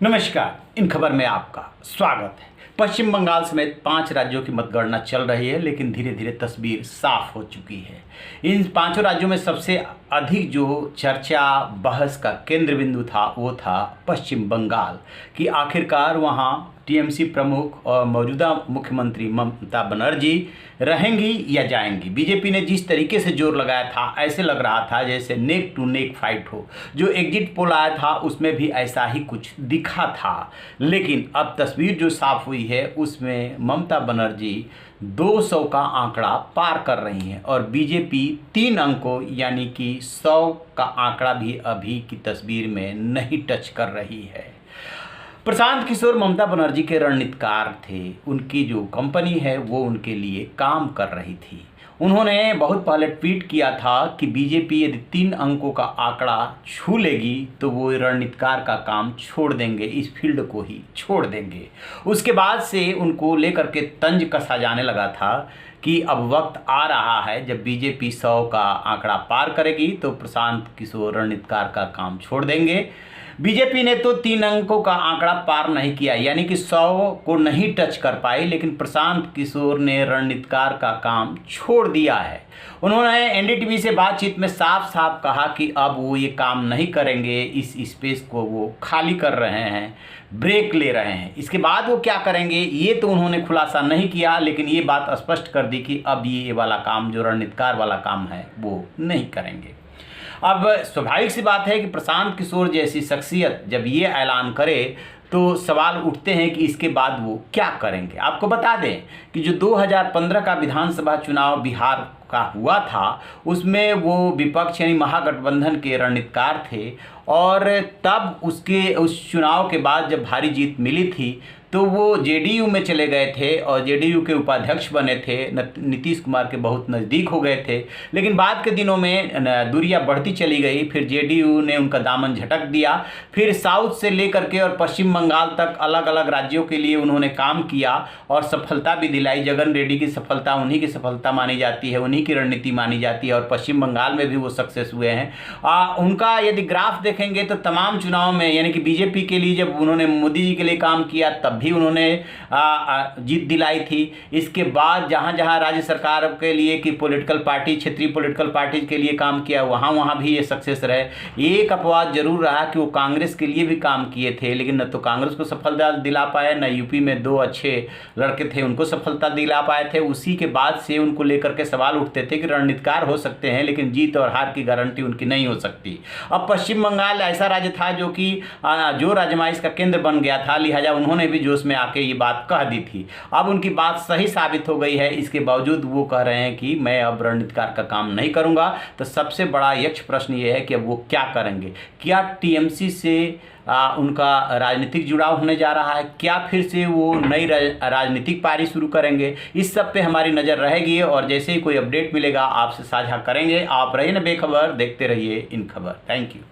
नमस्कार। इन खबर में आपका स्वागत है। पश्चिम बंगाल समेत 5 राज्यों की मतगणना चल रही है, लेकिन धीरे धीरे तस्वीर साफ हो चुकी है। इन 5 राज्यों में सबसे अधिक जो चर्चा बहस का केंद्र बिंदु था वो था पश्चिम बंगाल कि आखिरकार वहाँ टीएमसी प्रमुख और मौजूदा मुख्यमंत्री ममता बनर्जी रहेंगी या जाएंगी। बीजेपी ने जिस तरीके से जोर लगाया था, ऐसे लग रहा था जैसे नेक टू नेक फाइट हो। जो एग्जिट पोल आया था उसमें भी ऐसा ही कुछ दिखा था, लेकिन अब तस्वीर जो साफ हुई है उसमें ममता बनर्जी 200 का आंकड़ा पार कर रही हैं और बीजेपी 3 अंकों यानी कि 100 का आंकड़ा भी अभी की तस्वीर में नहीं टच कर रही है। प्रशांत किशोर ममता बनर्जी के रणनीतिकार थे। उनकी जो कंपनी है वो उनके लिए काम कर रही थी। उन्होंने बहुत पहले ट्वीट किया था कि बीजेपी यदि 3 अंकों का आंकड़ा छू लेगी तो वो रणनीतिकार का काम छोड़ देंगे, इस फील्ड को ही छोड़ देंगे। उसके बाद से उनको लेकर के तंज कसा जाने लगा था कि अब वक्त आ रहा है जब बीजेपी 100 का आंकड़ा पार करेगी तो प्रशांत किशोर रणनीतिकार का काम छोड़ देंगे। बीजेपी ने तो 3 अंकों का आंकड़ा पार नहीं किया, यानी कि 100 को नहीं टच कर पाई, लेकिन प्रशांत किशोर ने रणनीतिकार का काम छोड़ दिया है। उन्होंने एनडीटीवी से बातचीत में साफ साफ कहा कि अब वो ये काम नहीं करेंगे, इस स्पेस को वो खाली कर रहे हैं, ब्रेक ले रहे हैं। इसके बाद वो क्या करेंगे ये तो उन्होंने खुलासा नहीं किया, लेकिन ये बात स्पष्ट कर दी कि अब ये वाला काम जो रणनीतिकार वाला काम है वो नहीं करेंगे। अब स्वाभाविक सी बात है कि प्रशांत किशोर जैसी शख्सियत जब ये ऐलान करे तो सवाल उठते हैं कि इसके बाद वो क्या करेंगे। आपको बता दें कि जो 2015 का विधानसभा चुनाव बिहार का हुआ था उसमें वो विपक्ष यानी महागठबंधन के रणनीतिकार थे और तब उस चुनाव के बाद जब भारी जीत मिली थी तो वो जेडीयू में चले गए थे और जेडीयू के उपाध्यक्ष बने थे, नीतीश कुमार के बहुत नज़दीक हो गए थे। लेकिन बाद के दिनों में दूरियां बढ़ती चली गई, फिर जेडीयू ने उनका दामन झटक दिया। फिर साउथ से लेकर के और पश्चिम बंगाल तक अलग अलग राज्यों के लिए उन्होंने काम किया और सफलता भी दिलाई। जगन रेड्डी की सफलता उन्हीं की सफलता मानी जाती है, उन्हीं की रणनीति मानी जाती है और पश्चिम बंगाल में भी वो सक्सेस हुए हैं। उनका यदि ग्राफ देखेंगे तो तमाम चुनाव में यानी कि बीजेपी के लिए जब उन्होंने मोदी जी के लिए काम किया तब भी उन्होंने जीत दिलाई थी। इसके बाद जहां जहां राज्य सरकार के लिए कि पॉलिटिकल पार्टी क्षेत्रीय पॉलिटिकल पार्टी के लिए काम किया वहां भी ये सक्सेस रहे। एक अपवाद जरूर रहा कि वो कांग्रेस के लिए भी काम किए थे, लेकिन न तो कांग्रेस को सफलता दिला पाए, न यूपी में 2 अच्छे लड़के थे उनको सफलता दिला पाए थे। उसी के बाद से उनको लेकर के सवाल उठते थे कि रणनीतिकार हो सकते हैं लेकिन जीत और हार की गारंटी उनकी नहीं हो सकती। अब पश्चिम बंगाल ऐसा राज्य था जो कि जो आजमाइश का केंद्र बन गया था, लिहाजा उन्होंने भी जोश में आके ये बात कह दी थी। अब उनकी बात सही साबित हो गई है, इसके बावजूद वो कह रहे हैं कि मैं अब रणनीतिकार का काम नहीं करूंगा। तो सबसे बड़ा यक्ष प्रश्न ये है कि अब वो क्या करेंगे। क्या टीएमसी से उनका राजनीतिक जुड़ाव होने जा रहा है, क्या फिर से वो नई राजनीतिक पारी शुरू करेंगे, इस सब पे हमारी नज़र रहेगी और जैसे ही कोई अपडेट मिलेगा आपसे साझा करेंगे। आप रहिए न बेखबर, देखते रहिए इन खबर। Thank you.